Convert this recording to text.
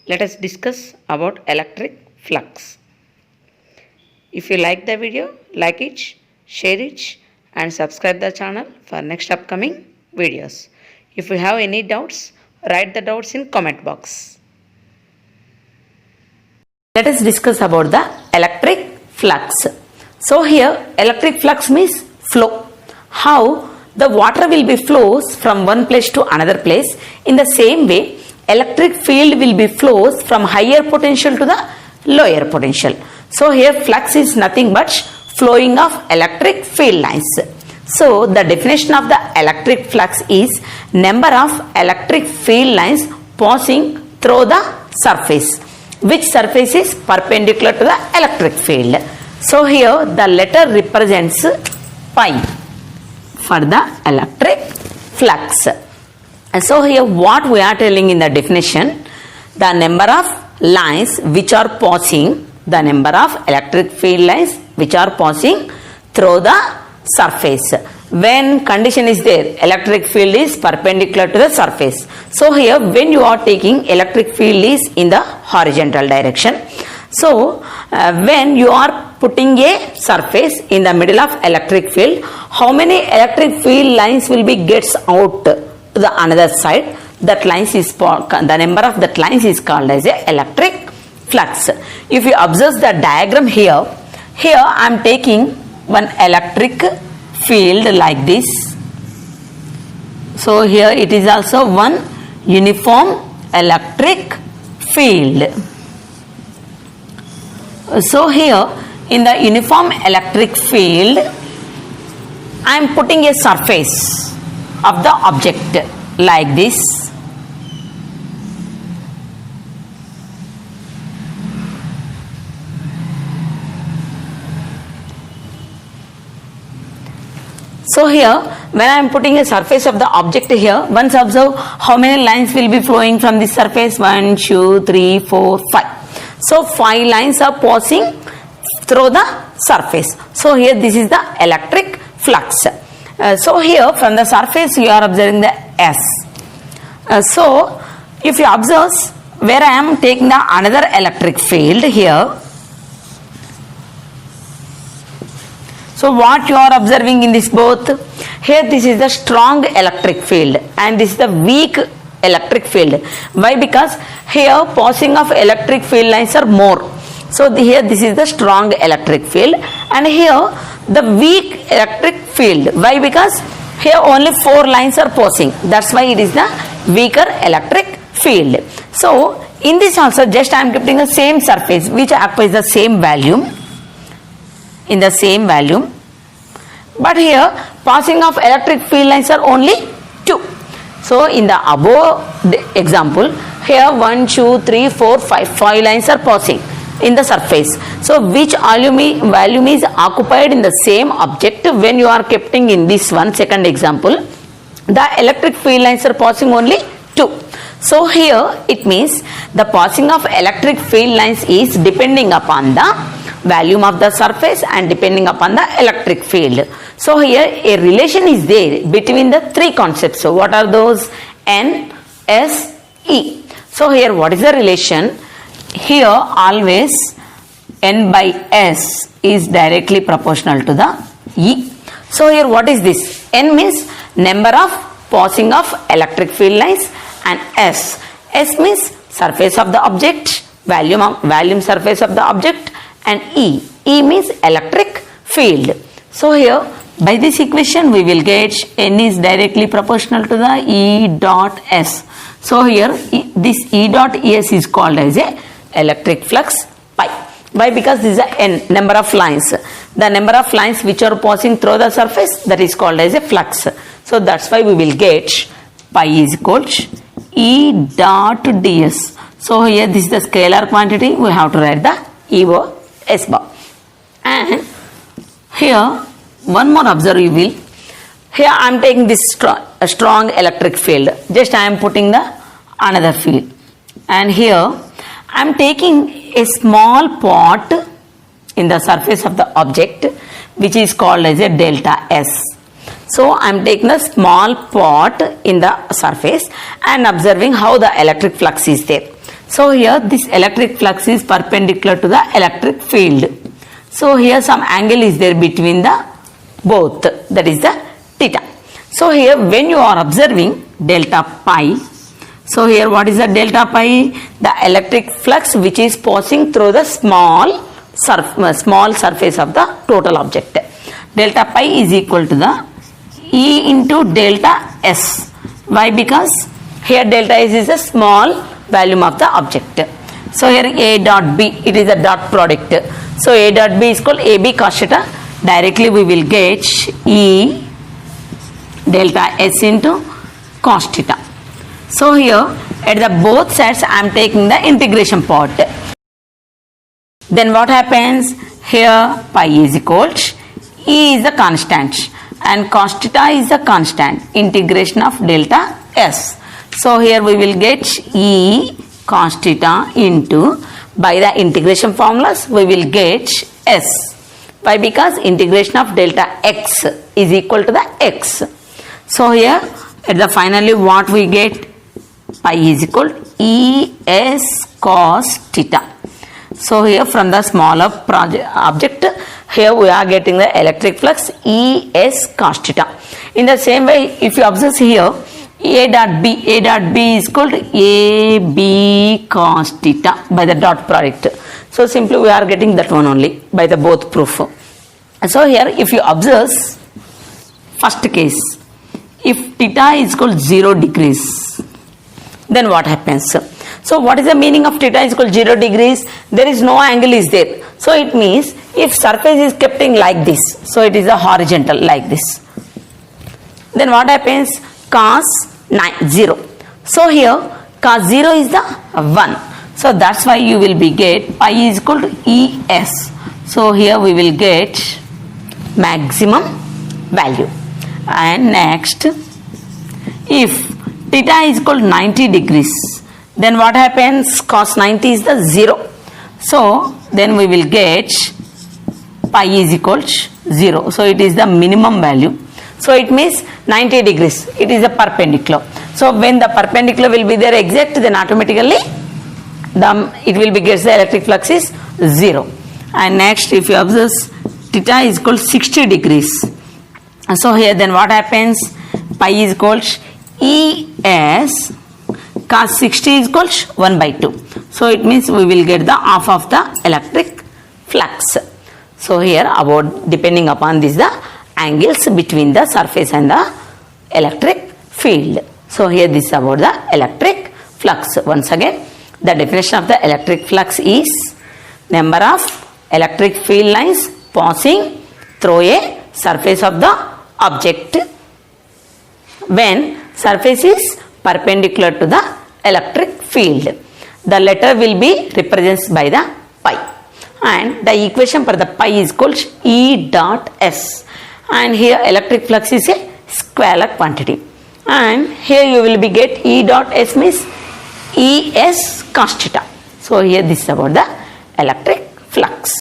let us discuss about electric flux. If you like the video, like it, share it and subscribe the channel for next upcoming videos. If you have any doubts, write the doubts in comment box. Let us discuss about the electric flux. So here electric flux means flow. How the water will be flows from one place to another place. In the same way, electric field will be flows from higher potential to the lower potential. So here flux is nothing but flowing of electric field lines. So the definition of the electric flux is number of electric field lines passing through the surface. Which surface is perpendicular to the electric field. So here the letter represents pi for the electric flux. And so here what we are telling in the definition, the number of lines which are passing, the number of electric field lines which are passing through the surface. When condition is there, electric field is perpendicular to the surface. So here when you are taking electric field is in the horizontal direction. So when you are putting a surface in the middle of electric field, how many electric field lines will be gets out to the another side? That lines is the number of that lines is called as a electric flux. If you observe the diagram here I am taking one electric field like this. So here it is also one uniform electric field. So here in the uniform electric field I am putting a surface of the object like this. So here when I am putting a surface of the object here, once observe how many lines will be flowing from this surface. 1, 2, 3, 4, 5. So 5 lines are passing through the surface. So here this is the electric flux. So here from the surface you are observing the S. So if you observe where I am taking the another electric field here. So what you are observing in this both? Here this is the strong electric field and this is the weak electric field. Why? Because here passing of electric field lines are more. So here this is the strong electric field and here the weak electric field. Why? Because here only 4 lines are passing. That's why it is the weaker electric field. So in this also just I am keeping the same surface which occupies the same volume. In the same volume, but here passing of electric field lines are only 2. So in the above example, here 1, 2, 3, 4, 5 lines are passing in the surface. So which volume is occupied in the same object when you are keeping in this one second example, the electric field lines are passing only 2. So here it means the passing of electric field lines is depending upon the volume of the surface and depending upon the electric field. So here a relation is there between the 3 concepts. So what are those? N, S, E. So here what is the relation? Here always N by S is directly proportional to the E. So here what is this? N means number of passing of electric field lines and S means surface of the object, volume surface of the object, and E means electric field. So here by this equation we will get N is directly proportional to the E dot S. So here this E dot S is called as a electric flux pi. Why? Because this is a N number of lines. The number of lines which are passing through the surface, that is called as a flux. So that's why we will get pi is equal to E dot ds. So here this is the scalar quantity, we have to write the E over S bar. And here one more observe you will. Here I am taking this strong electric field. Just I am putting the another field. And here I am taking a small part in the surface of the object which is called as a delta S. So I am taking a small part in the surface and observing how the electric flux is there. So here this electric flux is perpendicular to the electric field. So here some angle is there between the both, that is the theta. So here when you are observing delta pi, so here what is the delta pi? The electric flux which is passing through the small surface of the total object. Delta pi is equal to the E into delta S. Why? Because here delta S is a small volume of the object. So here A dot B, it is a dot product. So A dot B is called AB cos theta. Directly we will get E delta S into cos theta. So here at the both sides I am taking the integration part. Then what happens? Here pi is equal to E is the constant and cos theta is the constant, integration of delta S. So here we will get E cos theta into, by the integration formulas we will get S. Why? Because integration of delta x is equal to the x. So here at the finally what we get? Pi is equal to E S cos theta. So here from the smaller object, here we are getting the electric flux E S cos theta. In the same way, if you observe here, A dot B is called A B cos theta by the dot product. So simply we are getting that one only by the both proof. So here if you observe first case, if theta is equal 0 degrees, then what happens? So what is the meaning of theta is equal 0 degrees? There is no angle is there. So it means if surface is kept in like this, so it is a horizontal like this. Then what happens? Cos 0. So here cos 0 is the 1. So that's why you will be get pi is equal to ES. So here we will get maximum value. And next, if theta is equal to 90 degrees, then what happens? Cos 90 is the 0. So then we will get pi is equal to 0. So it is the minimum value. So it means 90 degrees. It is a perpendicular. So when the perpendicular will be there exact, then automatically it will be gets the electric flux is 0. And next, if you observe theta is equal to 60 degrees. So here then what happens? Pi is equal to ES cos 60 is equal to 1 by 2. So it means we will get the half of the electric flux. So here about depending upon this the angles between the surface and the electric field. So here this is about the electric flux. Once again, the definition of the electric flux is number of electric field lines passing through a surface of the object when surface is perpendicular to the electric field. The letter will be represented by the pi, and the equation for the pi is called E dot S, and here electric flux is a scalar quantity, and here you will be get E dot S means ES cos theta. So here this is about the electric flux.